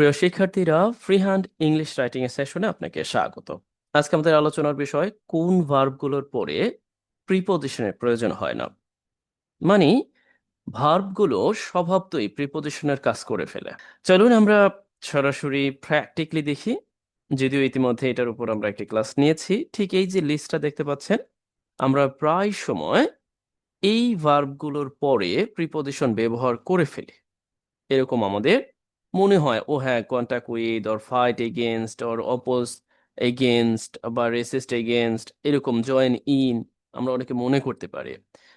প্রিয় শিক্ষার্থীরা, free hand English writing এর সেশনে আপনাকে স্বাগত। আজকে আমাদের আলোচনার বিষয় কোন ভার্বগুলোর পরে প্রিপজিশনের প্রয়োজন হয় না। মানে ভার্বগুলো স্বভাবতই প্রিপজিশনের কাজ করে ফেলে। চলুন আমরা সরাসরি প্র্যাকটিক্যালি দেখি। যদিও ইতিমধ্যে এটার উপর আমরা একটি ক্লাস নিয়েছি। ঠিক এই যে লিস্টটা দেখতে পাচ্ছেন, আমরা প্রায় সময় এই ভার্বগুলোর পরে প্রিপজিশন ব্যবহার করে ফেলি। এরকম আমাদের মনে হয়, ও হ্যাঁ, contact with or fight against or oppose against বা রেসিস্ট এগেনস্ট, এরকম জয়েন ইন আমরা অনেকে মনে করতে পারি।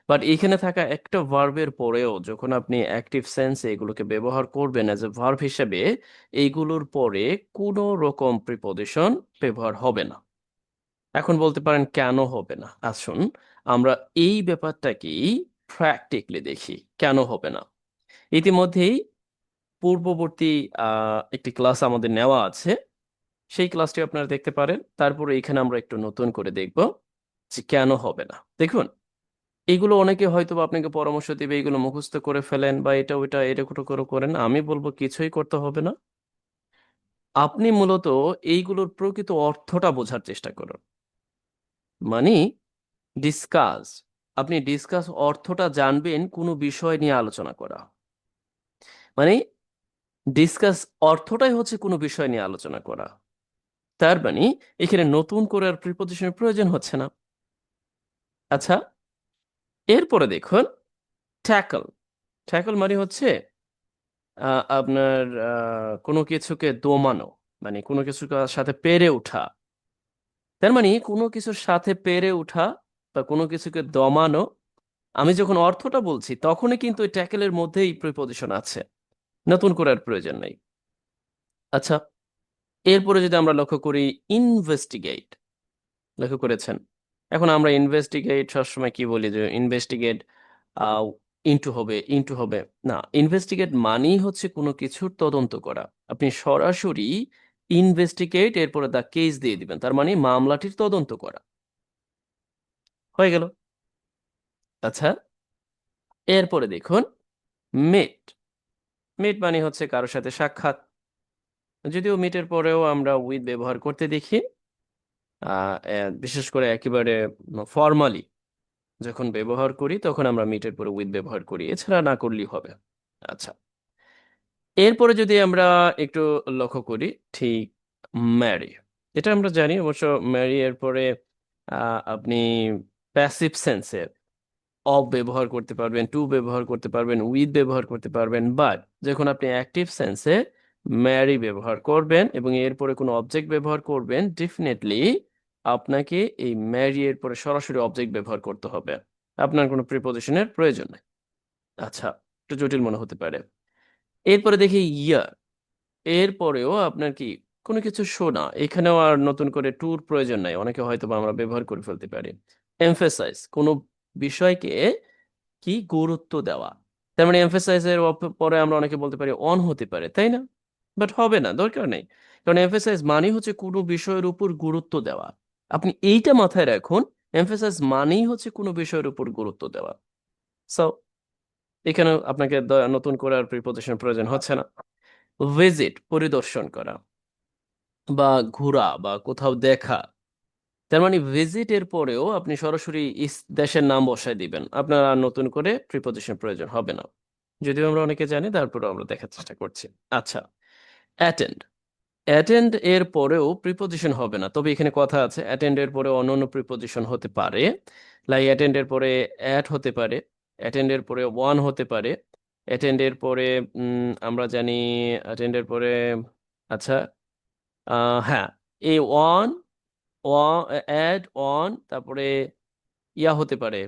বাট এখানে থাকা একটা ভার্বের পরেও যখন আপনি অ্যাক্টিভ সেন্সে এগুলোকে ব্যবহার করবেন অ্যাজ এ ভার্ব হিসেবে, এইগুলোর পরে কোনো রকম প্রিপজিশন ব্যবহার হবে না। এখন বলতে পারেন কেন হবে না? আসুন আমরা এই ব্যাপারটাকেই প্র্যাকটিক্যালি দেখি কেন হবে না। ইতিমধ্যেই পূর্ববর্তী একটি ক্লাস আমাদের নেওয়া আছে, সেই ক্লাসটি আপনারা দেখতে পারেন। তারপরে এখানে আমরা একটু নতুন করে দেখব যে কেন হবে না। দেখুন, এগুলো অনেকে হয়তো বা আপনাকে পরামর্শ দিবে এগুলো মুখস্থ করে ফেলেন বা এটা ওইটা এরকম করে করেন। আমি বলবো কিছুই করতে হবে না। আপনি মূলত এইগুলোর প্রকৃত অর্থটা বোঝার চেষ্টা করুন। মানে ডিসকাস, আপনি ডিসকাস অর্থটা জানবেন কোনো বিষয় নিয়ে আলোচনা করা। মানে ডিসকাস অর্থটাই হচ্ছে কোনো বিষয় নিয়ে আলোচনা করা। তার মানে এখানে নতুন করে আর প্রিপজিশনের প্রয়োজন হচ্ছে না। আচ্ছা, এরপরে দেখুন ট্যাকল। ট্যাকল মানে হচ্ছে আপনার কোনো কিছুকে দমানো, মানে কোনো কিছুর সাথে পেরে ওঠা। তার মানে কোনো কিছুর সাথে পেরে ওঠা বা কোনো কিছুকে দমানো। আমি যখন অর্থটা বলছি তখনই কিন্তু ওই ট্যাকেলের মধ্যেই প্রিপজিশন আছে, নতুন করে আর প্রয়োজন নেই। আচ্ছা, এরপরে যদি আমরা লক্ষ্য করি ইনভেস্টিগেট, লক্ষ্য করেছেন? এখন আমরা ইনভেস্টিগেট সবসময় কি বলি যে ইনভেস্টিগেট ইনটু হবে না। ইনভেস্টিগেট মানেই হচ্ছে কোনো কিছুর তদন্ত করা। আপনি সরাসরি ইনভেস্টিগেট এরপরে দা কেস দিয়ে দিবেন, তার মানে মামলাটির তদন্ত করা হয়ে গেল। আচ্ছা, এরপরে দেখুন মিট। মিট মানে হচ্ছে কারোর সাথে সাক্ষাৎ। যদিও মিটের পরেও আমরা উইথ ব্যবহার করতে দেখি, বিশেষ করে একেবারে ফর্মালি যখন ব্যবহার করি তখন আমরা মিটের পরে উইথ ব্যবহার করি, এছাড়া না করলেই হবে। আচ্ছা, এরপরে যদি আমরা একটু লক্ষ্য করি, ঠিক ম্যারি, এটা আমরা জানি অবশ্য। ম্যারি এর পরে আপনি প্যাসিভ সেন্সে অফ ব্যবহার করতে পারবেন, টু ব্যবহার করতে পারবেন, উইথ ব্যবহার করতে পারবেন। বাট যখন আপনি অ্যাক্টিভ সেন্সে ম্যারি ব্যবহার করবেন এবং এরপরে কোনো অবজেক্ট ব্যবহার করবেন, ডেফিনেটলি আপনাকে এই ম্যারি এর পরে সরাসরি অবজেক্ট ব্যবহার করতে হবে। আপনার কোনো প্রিপজিশনের প্রয়োজন নেই। আচ্ছা, একটু জটিল মনে হতে পারে। এরপরে দেখি ইয়ার। এরপরেও আপনার কি কোনো কিছু শোনা, এখানেও আর নতুন করে টুর প্রয়োজন নাই, অনেকে হয়তো বা আমরা ব্যবহার করে ফেলতে পারি। এমফেসাইজ, কোনো বিষয়কে কি গুরুত্ব দেওয়া। তার মানে এমফেসাইজ এর পরে আমরা অনেকে বলতে পারি অন হতে পারে, তাই না? বাট হবে না, দরকার নেই। কারণ এমফেসাইজ মানে হচ্ছে কোনো বিষয়ের উপর গুরুত্ব দেওয়া। আপনি এইটা মাথায় রাখুন, এমফেসাইজ মানেই হচ্ছে কোনো বিষয়ের উপর গুরুত্ব দেওয়া। সো এখানে আপনাকে নতুন করে আর প্রিপজিশন প্রয়োজন হচ্ছে না। ভিজিট, পরিদর্শন করা বা ঘোরা বা কোথাও দেখা। তার মানে ভিজিট এর পরেও আপনি সরাসরি দেশের নাম বসায় দিবেন, আপনার আর নতুন করে প্রিপজিশন প্রয়োজন হবে না। যদিও আমরা অনেকে জানি, তারপরে আমরা দেখার চেষ্টা করছি। আচ্ছা, অ্যাটেন্ড। অ্যাটেন্ড এর পরেও প্রিপজিশন হবে না, তবে এখানে কথা আছে, অ্যাটেন্ড এর পরে অন্যান্য প্রিপজিশন হতে পারে। লাইক অ্যাটেন্ড এর পরে অ্যাট হতে পারে, অ্যাটেন্ড এর পরে ওয়ান হতে পারে, অ্যাটেন্ড এর পরে আমরা জানি অ্যাটেন্ড এর পরে, আচ্ছা, হ্যাঁ, এ ওয়ান, অ্যাড অন, তারপরে ইয়া হতে পারে,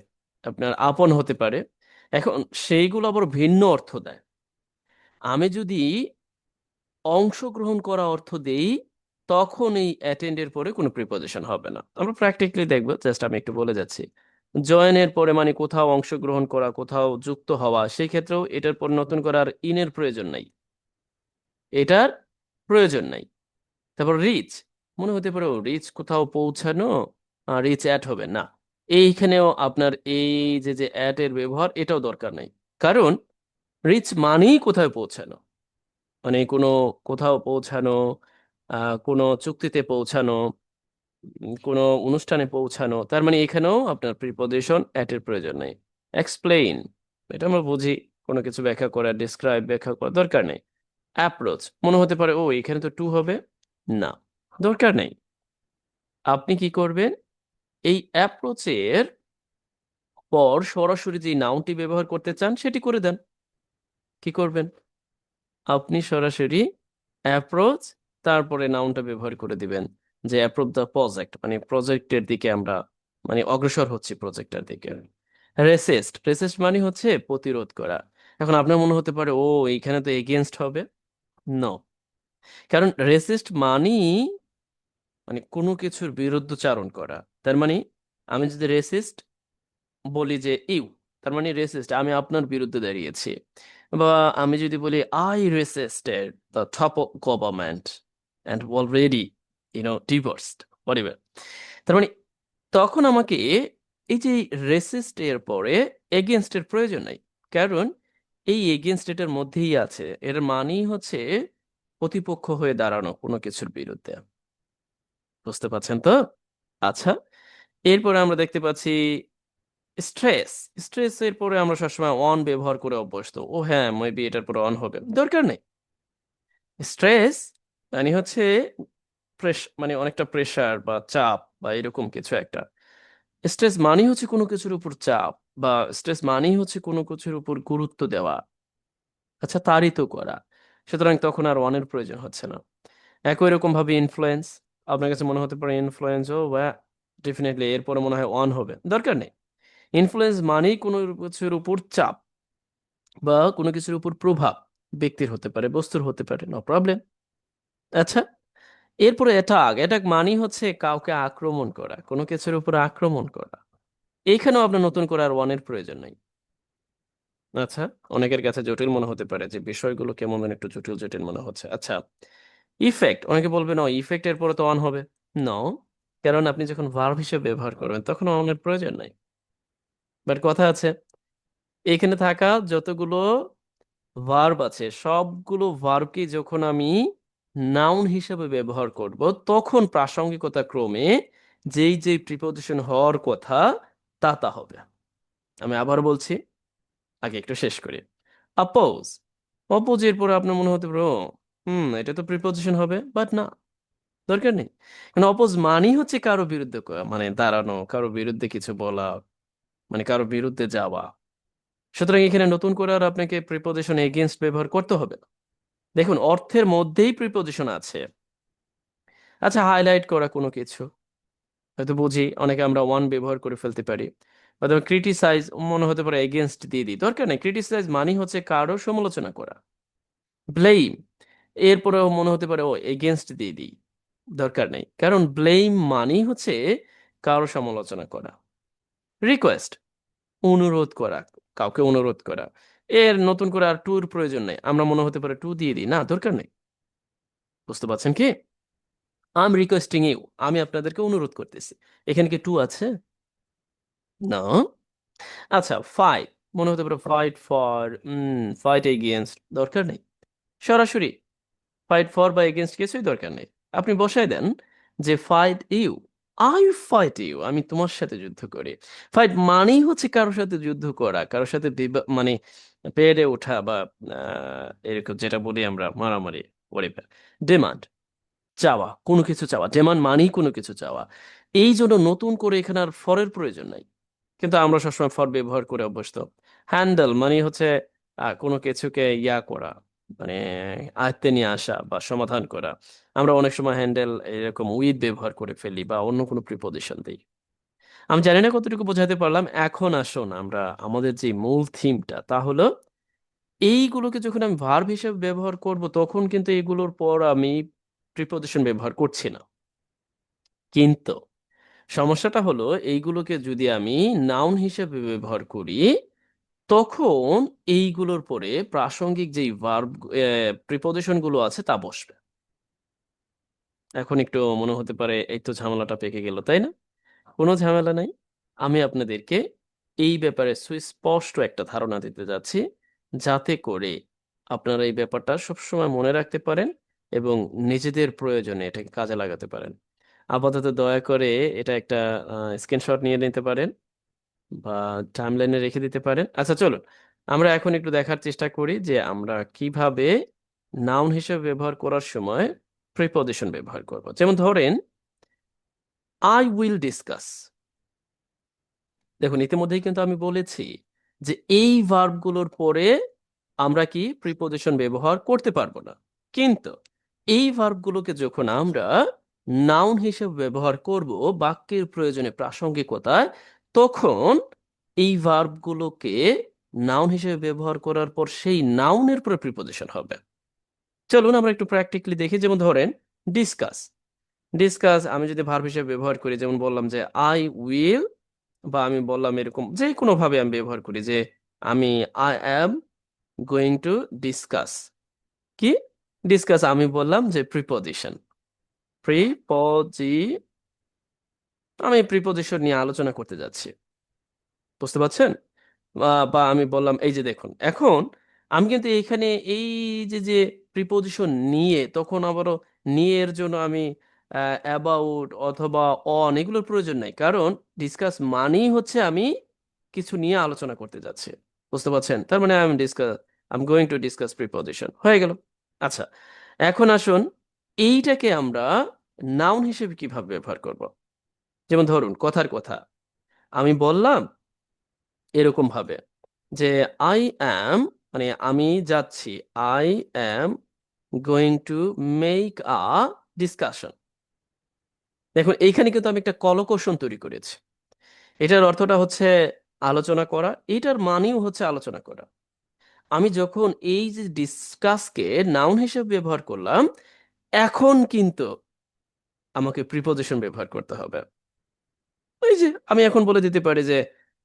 আপনার আপন হতে পারে। এখন সেইগুলো আবার ভিন্ন অর্থ দেয়। আমি যদি অংশগ্রহণ করা অর্থ দেই, তখন এই অ্যাটেন্ডের পরে কোনো প্রিপজিশন হবে না। আমরা প্র্যাকটিক্যালি দেখবো, জাস্ট আমি একটু বলে যাচ্ছি। জয়েনের পরে মানে কোথাও অংশগ্রহণ করা, কোথাও যুক্ত হওয়া, সেই ক্ষেত্রেও এটার পর নতুন করে আর ইনের প্রয়োজন নাই, এটার প্রয়োজন নাই। তারপর রিচ, মনে হতে পারে রিচ কোথাও পৌঁছানো, রিচ অ্যাট হবে না। এইখানেও আপনার এই যে যে অ্যাট এর ব্যবহার, এটাও দরকার নাই। কারণ রিচ মানেই কোথায় পৌঁছানো। মানে কোনো কোথাও পৌঁছানো, কোনো চুক্তিতে পৌঁছানো, কোনো অনুষ্ঠানে পৌঁছানো, তার মানে এখানেও আপনার প্রিপজিশন এট এর প্রয়োজন নেই। এক্সপ্লেইন, এটা আমরা বুঝি, কোনো কিছু ব্যাখ্যা করা, ডিসক্রাইব, ব্যাখ্যা করা দরকার নেই। অ্যাপ্রোচ, মনে হতে পারে ও এখানে তো টু হবে, না, দরকার নেই। আপনি কি করবেন, এই অ্যাপ্রোচের পর সরাসরি যে নাউনটি ব্যবহার করতে চান সেটি করে দেন। কি করবেন, আপনি সরাসরি অ্যাপ্রোচ তারপরে নাউনটা ব্যবহার করে দিবেন, যে অ্যাপ্রোচ দ্য প্রজেক্ট, মানে প্রজেক্টের দিকে আমরা মানে অগ্রসর হচ্ছি প্রজেক্টের দিকে। রেসিস্ট, রেসিস্ট মানে হচ্ছে প্রতিরোধ করা। এখন আপনার মনে হতে পারে ও এইখানে তো এগেনস্ট হবে, নো, কারণ রেসিস্ট মানেই মানে কোনো কিছুর বিরুদ্ধচারণ করা। তার মানে আমি যদি রেসিস্ট বলি যে ইউ, তার মানে রেসিস্ট, আমি আপনার বিরুদ্ধে দাঁড়িয়েছি। বা আমি যদি বলি I resisted the top government and already divorced, whatever, তার মানে তখন আমাকে এই যে রেসিস্ট এর পরে এগেনস্ট এর প্রয়োজন নাই, কারণ এই এগেনস্ট এটার মধ্যেই আছে, এর মানেই হচ্ছে প্রতিপক্ষ হয়ে দাঁড়ানো কোনো কিছুর বিরুদ্ধে। বুঝতে পারছেন তো? আচ্ছা, এরপরে আমরা দেখতে পাচ্ছি স্ট্রেস। স্ট্রেস এর পরে আমরা সবসময় অন ব্যবহার করে অভ্যস্ত, ও হ্যাঁ মেবি এটার পরে অন হবে, দরকার নেই। স্ট্রেস মানে হচ্ছে মানে অনেকটা প্রেসার বা চাপ বা এরকম কিছু একটা। স্ট্রেস মানেই হচ্ছে কোনো কিছুর উপর চাপ, বা স্ট্রেস মানেই হচ্ছে কোনো কিছুর উপর গুরুত্ব দেওয়া, আচ্ছা তাড়িত করা। সুতরাং তখন আর অনের প্রয়োজন হচ্ছে না। একই রকম ভাবে ইনফ্লুয়েন্স, আপনার কাছে মনে হতে পারে ইনফ্লুয়েন্স ও বা ডেফিনেটলি এরপরে মনে হয় অন হবে, দরকার নেই। ইনফ্লুয়েন্স মানেই কোনো কিছুর উপর চাপ বা কোনো কিছুর উপর প্রভাব, ব্যক্তির হতে পারে, বস্তুর হতে পারে, নো প্রবলেম। আচ্ছা, এরপরে অ্যাটাক। অ্যাটাক মানেই হচ্ছে কাউকে আক্রমণ করা, কোনো কিছুর উপর আক্রমণ করা। এইখানেও আপনার নতুন করে আর ওয়ানের প্রয়োজন নেই। আচ্ছা, অনেকের কাছে জটিল মনে হতে পারে যে বিষয়গুলো কেমন যেন একটু জটিল জটিল মনে হচ্ছে। আচ্ছা, ইফেক্ট, অনেকে বলবে না ইফেক্ট এর পরে তো অন হবে, নো, কারণ আপনি যখন ভার্ব হিসেবে ব্যবহার করবেন তখন অনের প্রয়োজন নাই। বাট কথা আছে, এখানে থাকা যতগুলো ভার্ব আছে সবগুলো ভার্বকে যখন আমি নাউন হিসেবে ব্যবহার করব তখন প্রাসঙ্গিকতা ক্রমে যেই যেই প্রিপোজিশন হওয়ার কথা তা তা হবে। আমি আবার বলছি, আগে একটু শেষ করি। অপোজ, অপোজ এর পরে আপনার মনে হতে পারে ও, এটা তো প্রিপোজিশন হবে, বাট না, দরকার নেই। কারণ অপোজ মানেই হচ্ছে কারো বিরুদ্ধে মানে দাঁড়ানো, কারো বিরুদ্ধে কিছু বলা, মানে কারো বিরুদ্ধে যাওয়া। সুতরাং এখানে নতুন করে আর আপনাকে প্রিপোজিশন এগেইনস্ট ব্যবহার করতে হবে না। দেখুন অর্থের মধ্যেই প্রিপোজিশন আছে। আচ্ছা, হাইলাইট করা কোনো কিছু, হয়তো বুঝি অনেকে আমরা ওয়ান ব্যবহার করে ফেলতে পারি। অথবা ক্রিটিসাইজ, মনে হতে পারে এগেনস্ট দিয়ে দিই, দরকার নেই। ক্রিটিসাইজ মানে হচ্ছে কারো সমালোচনা করা। ব্লেম, এরপরেও মনে হতে পারে ও এগেনস্ট দিয়ে দিই, দরকার নেই, কারণ ব্লেম মানেই হচ্ছে কারো সমালোচনা করা। রিকোয়েস্ট, অনুরোধ করা, কাউকে অনুরোধ করা। এর নতুন করে আর টুর প্রয়োজন নেই, আমরা মনে হতে পারে টু দিয়ে দিই, না, দরকার নেই। বুঝতে পারছেন কি? আই এম রিকোয়েস্টিং ইউ, আমি আপনাদেরকে অনুরোধ করতেছি, এখানে কি টু আছে? না। আচ্ছা, ফাইট, মনে হতে পারে ফাইট ফর, ফাইট এগেইনস্ট, দরকার নেই। সরাসরি ফাইট ফর বা এগেইনস্ট কিছুই দরকার নেই। আপনি বসায় দেন যে fight you, I fight you, আমি তোমার সাথে যুদ্ধ করি। ফাইট মানেই হচ্ছে কারোর সাথে যুদ্ধ করা, কারোর সাথে মানে পেরে ওঠা, বা এরকম যেটা বলি আমরা মারামারি। ডিমান্ড, চাওয়া, কোনো কিছু চাওয়া, ডিমান্ড মানেই কোনো কিছু চাওয়া। এই জন্য নতুন করে এখানে আর ফরের প্রয়োজন নাই, কিন্তু আমরা সবসময় ফর ব্যবহার করে অভ্যস্ত। হ্যান্ডেল মানে হচ্ছে কোনো কিছুকে ইয়া করা, মানে আয়ত্তে নিয়ে আসা বা সমাধান করা। আমরা অনেক সময় হ্যান্ডেল এরকম উইথ ব্যবহার করে ফেলি বা অন্য কোনো প্রিপজিশন দিই। আমি জানি না কতটুকু বোঝাতে পারলাম। এখন আসুন আমরা আমাদের যে মূল থিমটা, তা হলো এইগুলোকে যখন আমি ভার্ব হিসেবে ব্যবহার করব তখন কিন্তু এগুলোর পর আমি প্রিপজিশন ব্যবহার করছি না। কিন্তু সমস্যাটা হলো এইগুলোকে যদি আমি নাউন হিসেবে ব্যবহার করি তখন এইগুলোর পরে প্রাসঙ্গিক যেই ভার্ব প্রিপজিশন গুলো আছে তা বসবে। এখন একটু মনে হতে পারে এই তো ঝামেলাটা পেকে গেল, তাই না? কোনো ঝামেলা নাই। আমি আপনাদেরকে এই ব্যাপারে সুস্পষ্ট একটা ধারণা দিতে যাচ্ছি, যাতে করে আপনারা এই ব্যাপারটা সবসময় মনে রাখতে পারেন এবং নিজেদের প্রয়োজনে এটাকে কাজে লাগাতে পারেন। আপাতত দয়া করে এটা একটা স্ক্রিনশট নিয়ে নিতে পারেন বা টাইমলাইনে রেখে দিতে পারেন। আচ্ছা, চলুন আমরা এখন একটু দেখার চেষ্টা করি যে আমরা কিভাবে নাউন হিসেবে ব্যবহার করার সময় প্রিপজিশন ব্যবহার করব। যেমন ধরেন, আই উইল ডিসকাস। দেখুন, ইতিমধ্যেই কিন্তু আমি বলেছি যে এই ভার্বগুলোর পরে আমরা কি প্রিপজিশন ব্যবহার করতে পারবো না, কিন্তু এই ভার্বগুলোকে যখন আমরা নাউন হিসেবে ব্যবহার করব বাক্যের প্রয়োজনে প্রাসঙ্গিকতায়, তখন এই ভার্বগুলোকে নাউন হিসেবে ব্যবহার করার পর সেই নাউনের পরে প্রিপজিশন হবে। চলুন আমরা একটু প্র্যাকটিক্যালি দেখি। যেমন ধরেন, ডিসকাস। ডিসকাস আমি যদি ভার্ব হিসেবে ব্যবহার করি, যেমন বললাম যে আই উইল, বা আমি বললাম এরকম যে কোনো ভাবে আমি ব্যবহার করি যে আমি I am going to discuss. কি ডিসকাস? আমি বললাম যে প্রিপজিশন। প্রিপজি আমি প্রিপজিশন নিয়ে আলোচনা করতে যাচ্ছি, বুঝতে পারছেন? বা আমি বললাম, এই যে দেখুন, এখন আমি কিন্তু এইখানে এই যে যে প্রিপজিশন নিয়ে, তখন আবারও নিয়ে এর জন্য আমি অ্যাবাউট অথবা অন এগুলোর প্রয়োজন নাই, কারণ ডিসকাস মানেই হচ্ছে আমি কিছু নিয়ে আলোচনা করতে যাচ্ছি, বুঝতে পারছেন? তার মানে I am going to discuss preposition হয়ে গেল। আচ্ছা, এখন আসুন এইটাকে আমরা নাউন হিসেবে কিভাবে ব্যবহার করব। যেমন ধরুন, কথার কথা আমি বললাম এরকম ভাবে যে আই অ্যাম, মানে আমি যাচ্ছি, I am going to make a discussion. দেখুন, এইখানে কিন্তু আমি একটা কলকৌশল তৈরি করেছি। এটার অর্থটা হচ্ছে আলোচনা করা, এটার মানেও হচ্ছে আলোচনা করা। আমি যখন এই যে ডিসকাসকে নাউন হিসেবে ব্যবহার করলাম, এখন কিন্তু আমাকে প্রিপজিশন ব্যবহার করতে হবে। ওই যে আমি এখন বলে দিতে পারি যে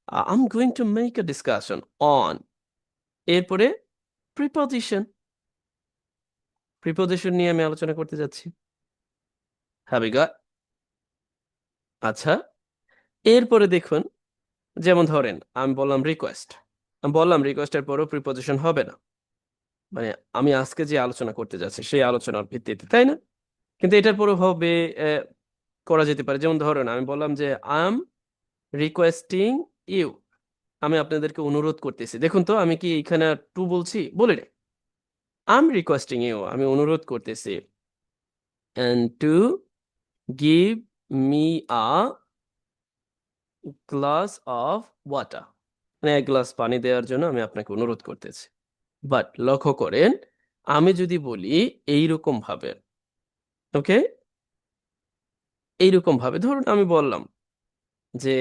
I am going to make a discussion on, এরপরে প্রিপজিশন। প্রিপজিশন নিয়ে আমি আলোচনা করতে যাচ্ছি। Have you got? আচ্ছা, এরপরে দেখুন, যেমন ধরেন আমি বললাম রিকোয়েস্ট। আমি বললাম রিকোয়েস্টের পরেও প্রিপজিশন হবে না, মানে আমি আজকে যে আলোচনা করতে যাচ্ছি সেই আলোচনার ভিত্তিতে, তাই না? কিন্তু এটার পরেও হবে, করা যেতে পারে। যেমন ধরেন আমি বললাম যে আই এম রিকোয়েস্টিং ইউ, আমি আপনাদেরকে অনুরোধ করতেছি। দেখুন তো, আমি কি এখানে টু বলছি? বলি না, আই এম রিকোয়েস্টিং ইউ, আমি অনুরোধ করতেছি, and to give me a glass of water, মানে এক গ্লাস পানি দেওয়ার জন্য আমি আপনাকে অনুরোধ করতেছি। বাট লক্ষ্য করেন, আমি যদি বলি এইরকম ভাবে, ওকে, এইরকম ভাবে ধরুন আমি বললাম যে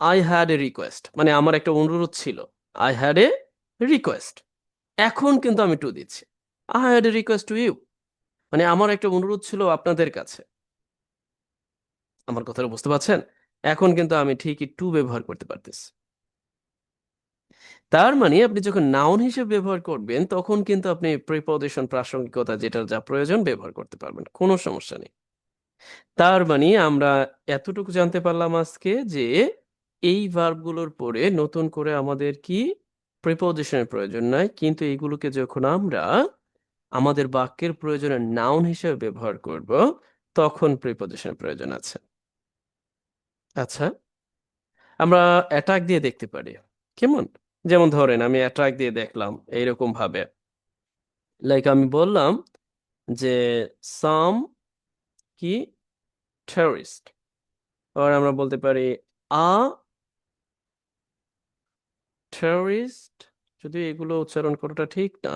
আই হ্যাড এ রিকোয়েস্ট, মানে আমার একটা অনুরোধ ছিল, আই হ্যাড এ রিকোয়েস্ট। এখন কিন্তু আমি টু দিচ্ছি, I had a request to you, মানে আমার একটা অনুরোধ ছিল আপনাদের কাছে। আমার কথাটা বুঝতে পারছেন? এখন কিন্তু আমি ঠিকই টু ব্যবহার করতে পারতেছি। তার মানে আপনি যখন নাউন হিসেবে ব্যবহার করবেন, তখন কিন্তু আপনি প্রিপজিশন, প্রাসঙ্গিকতা, যেটার যা প্রয়োজন ব্যবহার করতে পারবেন, কোনো সমস্যা নেই। তার মানে আমরা এতটুকু জানতে পারলাম আজকে যে এই ভার্বগুলোর পরে নতুন করে আমাদের কি প্রিপজিশনের প্রয়োজন নাই, কিন্তু এইগুলোকে যখন আমরা আমাদের বাক্যের প্রয়োজনে নাউন হিসেবে ব্যবহার করব, তখন প্রিপজিশনের প্রয়োজন আছে। আচ্ছা, আমরা অ্যাটাক দিয়ে দেখতে পারি। কেমন? যেমন ধরেন আমি অ্যাট্রাক্ট দিয়ে দেখলাম এইরকম ভাবে, লাইক আমি বললাম যে সাম কি টেররিস্ট, আর আমরা বলতে পারি আ টেররিস্ট। যদি এগুলো উচ্চারণ করাটা ঠিক না,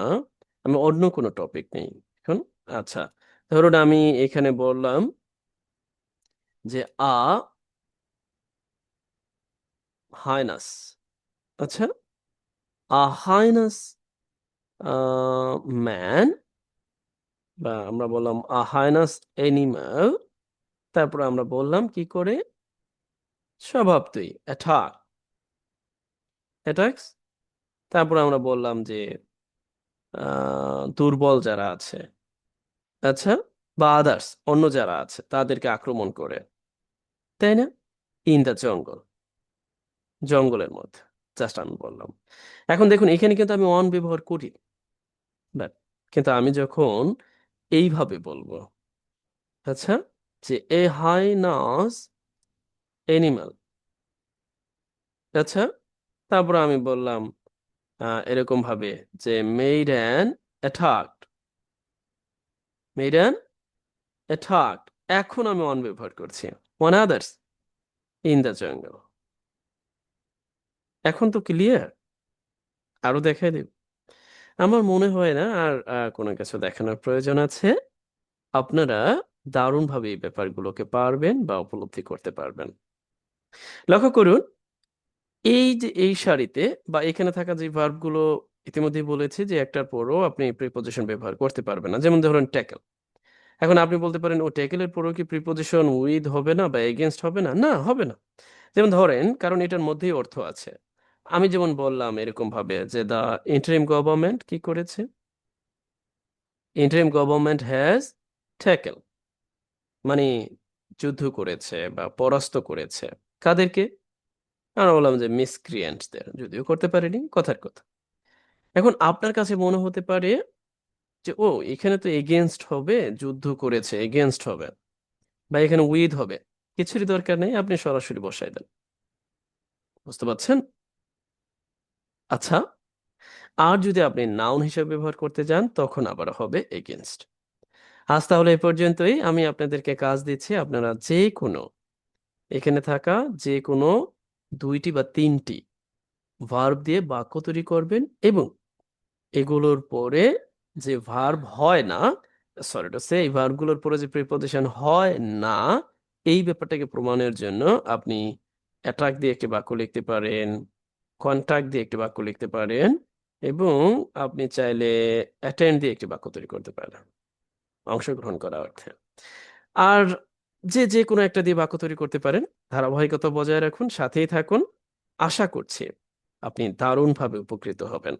আমি অন্য কোনো টপিক নেই এখন। আচ্ছা, ধরুন আমি এখানে বললাম যে হাইনাস। আচ্ছা, হাইনাস ম্যান, বা আমরা বললাম হাইনাস এনিম্যাল, তারপর আমরা বললাম কি করে স্বভাবতই অ্যাটাক, অ্যাটাক্স। তারপর আমরা বললাম যে দুর্বল যারা আছে, আচ্ছা, বা আদার্স অন্য যারা আছে তাদেরকে আক্রমণ করে, তাই না? ইন দ্য জঙ্গল, জঙ্গলের মধ্যে, জাস্ট আমি বললাম। এখন দেখুন, এখানে কিন্তু আমি অন ব্যবহার করি, বাট কিন্তু আমি যখন এইভাবে বলবো, আচ্ছা, যে এ হাইনাস এনিমাল, আচ্ছা, তারপর আমি বললাম এরকম ভাবে যে made an attacked, made an attacked, এখন আমি অন ব্যবহার করছি, one others in the jungle. এখন তো ক্লিয়ার? আরো দেখাই দেব? আমার মনে হয় না আর কোনো কিছু দেখানোর প্রয়োজন আছে। আপনারা দারুণভাবে এই ব্যাপারগুলোকে পারবেন বা উপলব্ধি করতে পারবেন। লক্ষ্য করুন, এই যে এই সারিতে বা এখানে থাকা যে ভার্বগুলো ইতিমধ্যেই বলেছি যে একটার পরও আপনি প্রিপজিশন ব্যবহার করতে পারবেন না, যেমন ধরুন ট্যাকল। এখন আপনি বলতে পারেন ও ট্যাকেলের পরও কি প্রিপজিশন উইথ হবে না বা এগেনস্ট হবে না? না, হবে না। যেমন ধরেন, কারণ এটার মধ্যেই অর্থ আছে। আমি যেমন বললাম এরকম ভাবে যে দা ইন্টারিম গভর্নমেন্ট কি করেছে, ইন্টারিম গভর্নমেন্ট হ্যাজ ট্যাকেল, মানে যুদ্ধ করেছে বা পরাস্ত করেছে কাদেরকে? আমরা বললাম যে মিসক্রিয়েন্টসদের, যদিও করতে পারেনি, কথার কথা। এখন আপনার কাছে মনে হতে পারে যে ও এখানে তো এগেনস্ট হবে, যুদ্ধ করেছে এগেনস্ট হবে, বা এখানে উইথ হবে। কিছুরই দরকার নেই, আপনি সরাসরি বসাই দেন। বুঝতে পারছেন? আচ্ছা, আর যদি আপনি নাউন হিসেবে ব্যবহার করতে যান তখন আবার হবে এগেনস্ট। আজ তাহলে এ পর্যন্তই। আমি আপনাদেরকে কাজ দিচ্ছি, আপনারা যে কোনো এখানে থাকা যে কোনো দুইটি বা তিনটি ভার্ব দিয়ে বাক্য তৈরি করবেন, এবং এগুলোর পরে যে ভার্ব হয় না, সরি টু সে, এই ভার্বগুলোর পরে যে প্রিপজিশন হয় না, এই ব্যাপারটাকে প্রমাণের জন্য আপনি অ্যাটাক দিয়ে একটি বাক্য লিখতে পারেন, কন্টাক্ট দিয়ে একটি বাক্য লিখতে পারেন, এবং আপনি চাইলে অ্যাটেন্ড দিয়ে একটি বাক্য তৈরি করতে পারেন অংশগ্রহণ করা অর্থে। আর যে যে কোনো একটা দিয়ে বাক্য তৈরি করতে পারেন। ধারাবাহিকতা বজায় রাখুন, সাথেই থাকুন। আশা করছি আপনি দারুণভাবে উপকৃত হবেন।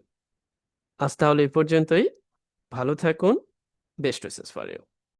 আজ তাহলে এই পর্যন্তই। ভালো থাকুন। Best wishes for you.